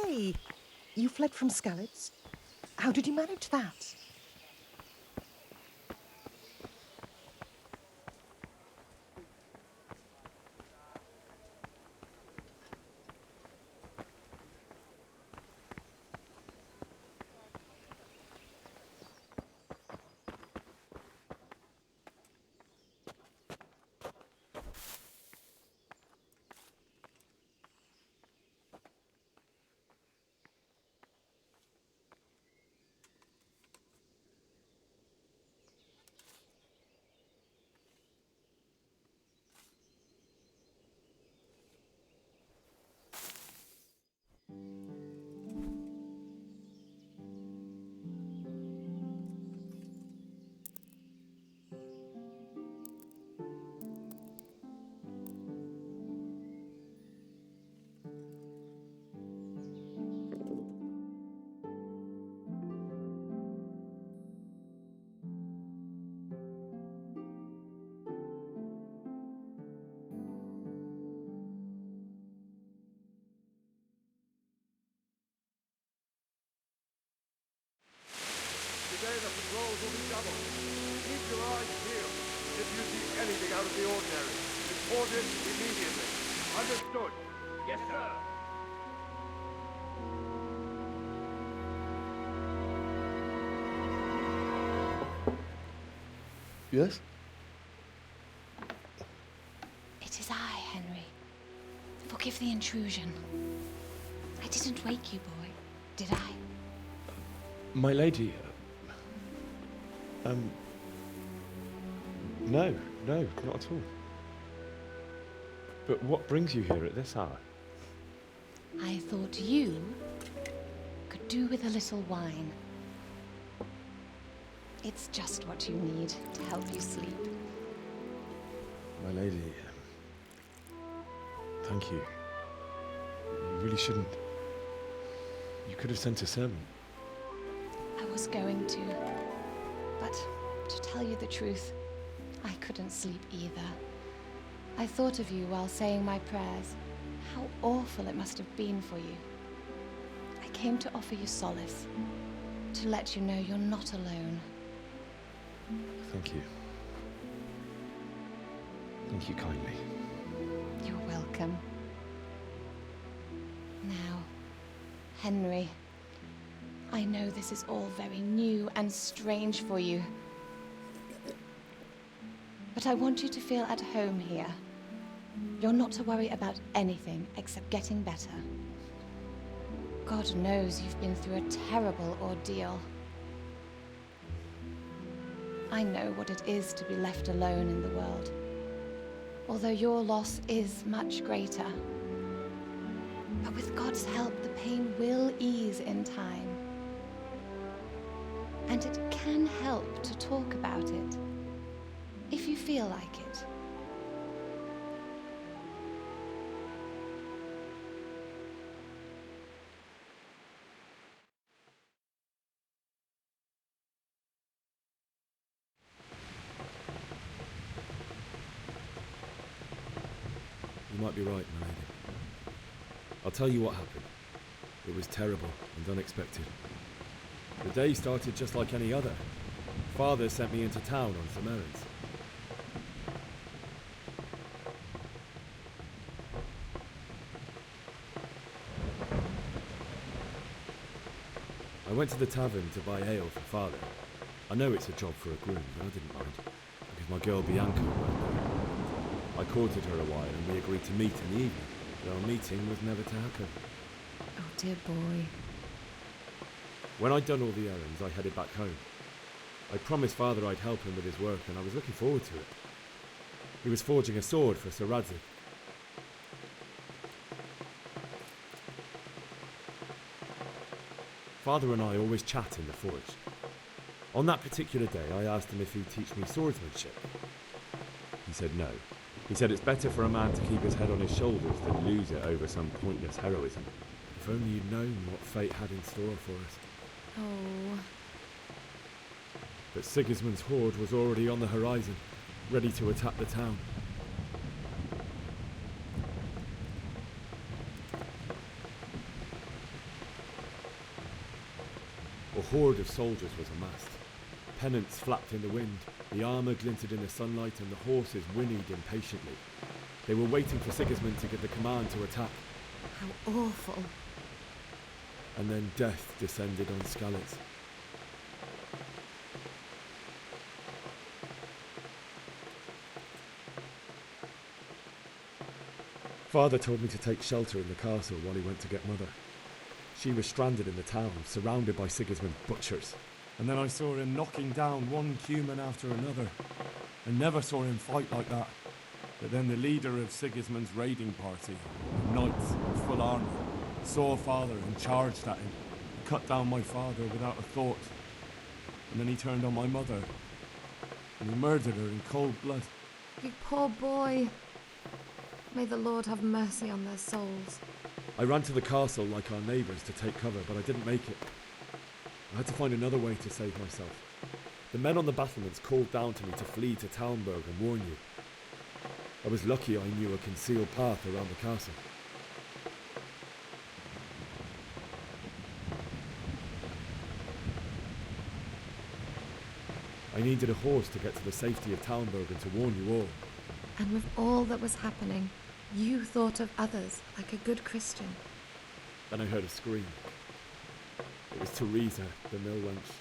Hey, you fled from Skalitz? How did you manage that? Today the patrols will be doubled. Keep your eyes peeled. If you see anything out of the ordinary, report it immediately. Understood? Yes, sir. Yes? It is I, Henry. Forgive the intrusion. I didn't wake you, boy, did I? My lady, no, not at all. But what brings you here at this hour? I thought you could do with a little wine. It's just what you need to help you sleep. My lady, thank you. You really shouldn't. You could have sent a servant. I was going to, but to tell you the truth, I couldn't sleep either. I thought of you while saying my prayers. How awful it must have been for you. I came to offer you solace, to let you know you're not alone. Thank you. Thank you kindly. You're welcome. Now, Henry, I know this is all very new and strange for you, but I want you to feel at home here. You're not to worry about anything except getting better. God knows you've been through a terrible ordeal. I know what it is to be left alone in the world, although your loss is much greater. But with God's help, the pain will ease in time. And it can help to talk about it, if you feel like it. You might be right, my lady. I'll tell you what happened. It was terrible and unexpected. The day started just like any other. Father sent me into town on some errands. I went to the tavern to buy ale for Father. I know it's a job for a groom, but I didn't mind, because my girl Bianca weren't there. I courted her a while and we agreed to meet in the evening, but our meeting was never to happen. Oh, dear boy. When I'd done all the errands, I headed back home. I promised Father I'd help him with his work, and I was looking forward to it. He was forging a sword for Sir Radzik. Father and I always chat in the forge. On that particular day, I asked him if he'd teach me swordsmanship. He said no. He said it's better for a man to keep his head on his shoulders than lose it over some pointless heroism. If only you'd known what fate had in store for us. Oh. But Sigismund's horde was already on the horizon, ready to attack the town. A horde of soldiers was amassed. Pennants flapped in the wind, the armour glinted in the sunlight, and the horses whinnied impatiently. They were waiting for Sigismund to give the command to attack. How awful. And then death descended on Skalitz. Father told me to take shelter in the castle while he went to get Mother. She was stranded in the town, surrounded by Sigismund's butchers. And then I saw him knocking down one Cuman after another. I never saw him fight like that. But then the leader of Sigismund's raiding party, knights in full armour, saw Father and charged at him, cut down my father without a thought. And then he turned on my mother, and he murdered her in cold blood. You poor boy. May the Lord have mercy on their souls. I ran to the castle like our neighbours to take cover, but I didn't make it. I had to find another way to save myself. The men on the battlements called down to me to flee to Talmberg and warn you. I was lucky I knew a concealed path around the castle. I needed a horse to get to the safety of Talmberg and to warn you all. And with all that was happening, you thought of others like a good Christian. Then I heard a scream. It was Teresa, the mill wench.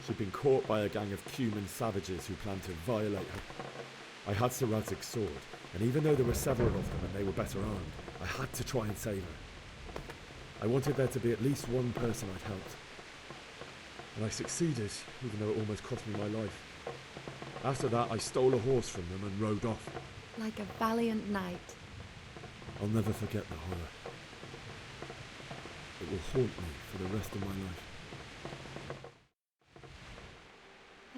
She'd been caught by a gang of Cuman savages who planned to violate her. I had Sir Radzig's sword, and even though there were several of them and they were better armed, I had to try and save her. I wanted there to be at least one person I'd helped. And I succeeded, even though it almost cost me my life. After that, I stole a horse from them and rode off. Like a valiant knight. I'll never forget the horror. It will haunt me for the rest of my life.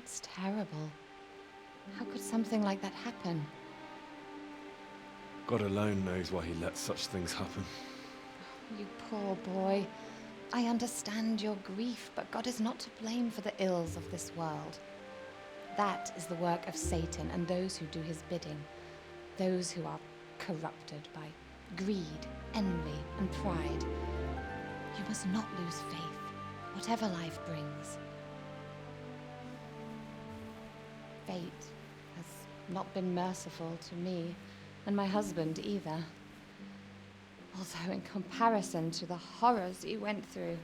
It's terrible. How could something like that happen? God alone knows why he lets such things happen. You poor boy. I understand your grief, but God is not to blame for the ills of this world. That is the work of Satan and those who do his bidding. Those who are corrupted by greed, envy, and pride. You must not lose faith, whatever life brings. Fate has not been merciful to me, and my husband either. Although in comparison to the horrors he went through.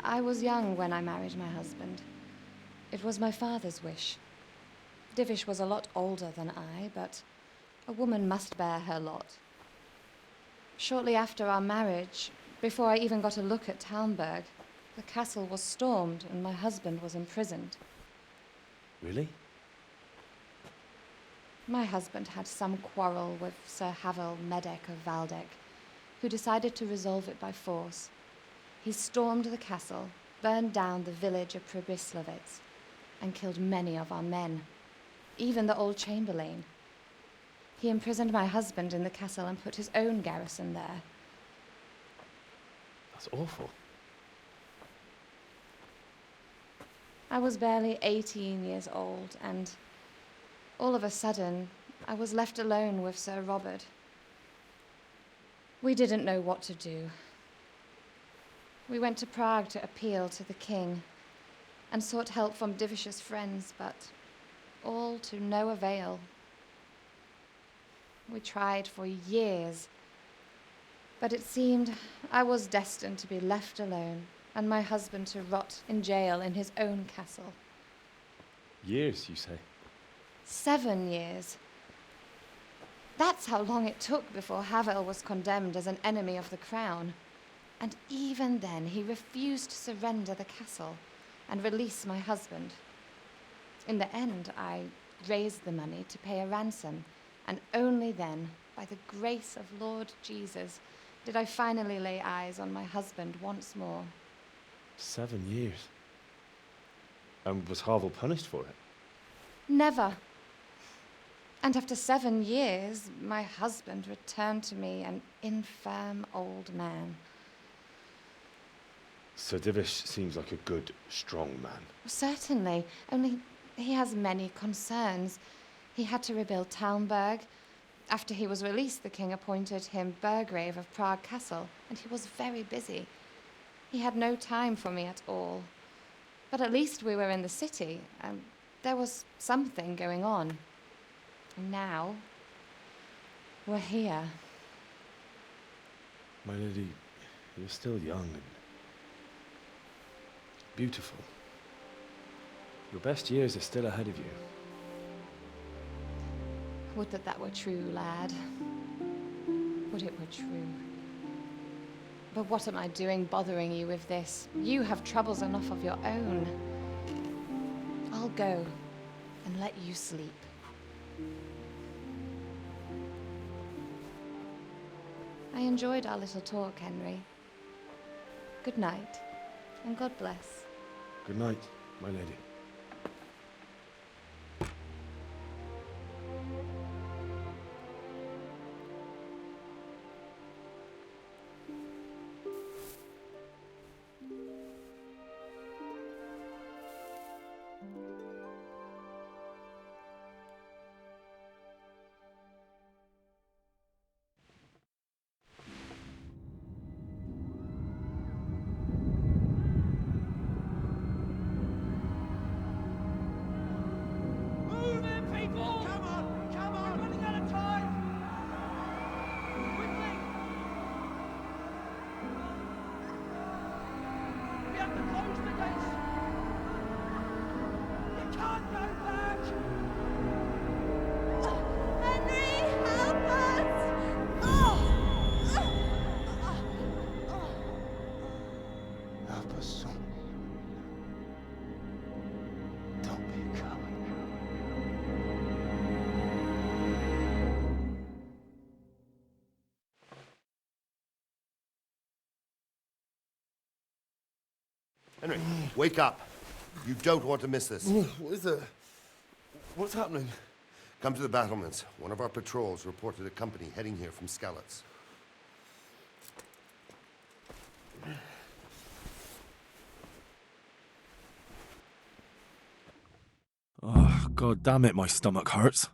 I was young when I married my husband. It was my father's wish. Divish was a lot older than I, but a woman must bear her lot. Shortly after our marriage, before I even got a look at Talmberg, the castle was stormed and my husband was imprisoned. Really? My husband had some quarrel with Sir Havel Medek of Valdek, who decided to resolve it by force. He stormed the castle, burned down the village of Pribyslavitz, and killed many of our men, even the old chamberlain. He imprisoned my husband in the castle and put his own garrison there. That's awful. I was barely 18 years old, and all of a sudden, I was left alone with Sir Robert. We didn't know what to do. We went to Prague to appeal to the king and sought help from Divish's friends, but all to no avail. We tried for years, but it seemed I was destined to be left alone and my husband to rot in jail in his own castle. Years, you say? 7 years. That's how long it took before Havel was condemned as an enemy of the crown. And even then, he refused to surrender the castle and release my husband. In the end, I raised the money to pay a ransom, and only then, by the grace of Lord Jesus, did I finally lay eyes on my husband once more. 7 years? And was Havel punished for it? Never. And after 7 years, my husband returned to me an infirm old man. Sir Divish seems like a good, strong man. Certainly, only he has many concerns. He had to rebuild Talmberg. After he was released, the king appointed him Burgrave of Prague Castle, and he was very busy. He had no time for me at all. But at least we were in the city, and there was something going on. And now, we're here. My lady, you're still young and beautiful. Your best years are still ahead of you. Would that were true, lad. Would it were true. But what am I doing bothering you with this? You have troubles enough of your own. I'll go and let you sleep. I enjoyed our little talk, Henry. Good night, and God bless. Good night, my lady. Henry, wake up. You don't want to miss this. What is it? What's happening? Come to the battlements. One of our patrols reported a company heading here from Skalitz. Oh, God damn it, my stomach hurts.